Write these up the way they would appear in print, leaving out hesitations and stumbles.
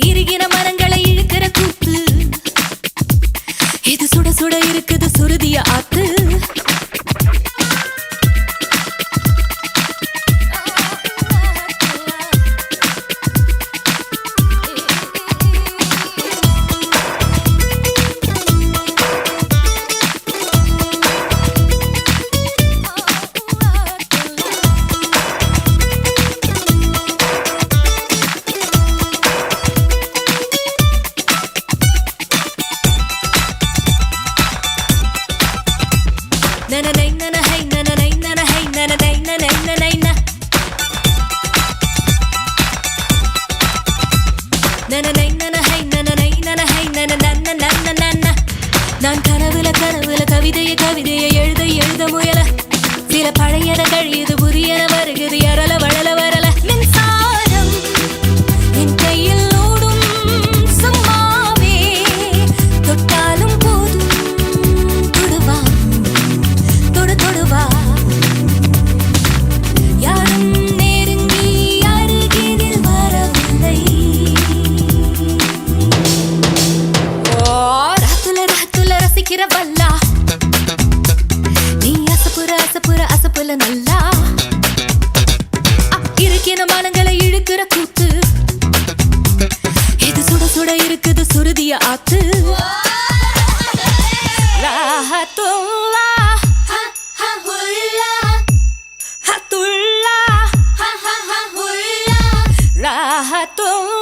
இறுகின மரங்களை இழுக்கிற கூத்து இது சுட சுட இருக்குது சுருதிய ஆத்து நான் கனவுல கவிதையை எழுத முயல சில பழையன கழியுது புதியன வருகுது எரல வளல வரல மின்சாரம் என் கையில் ஓடும் சும்மாவே தொட்டாலும் போதும் தொடுவா தொடுவா யாரும் நெருங்கி அருகினில் வரவில்லை ரசிக்கிற வல்லா நீ அசப்புல நல்லா இருக்கின மனங்களை இழுக்கிற கூத்து இது சுட சுட இருக்குது சுருதிய ஆத்து ராஹத்துல்லா ராஹத்துல்லா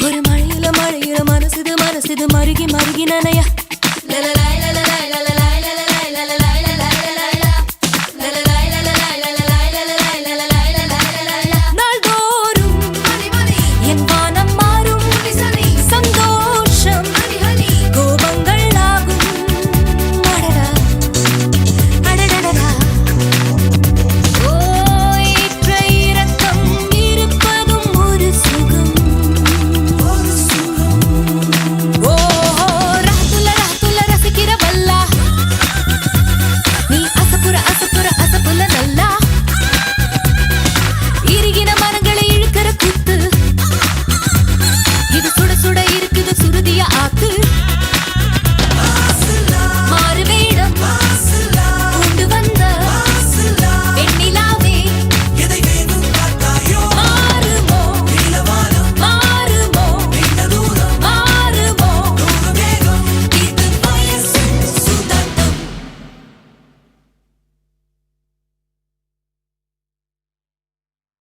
ஒரு மழையில மனசுது மருகி நனைய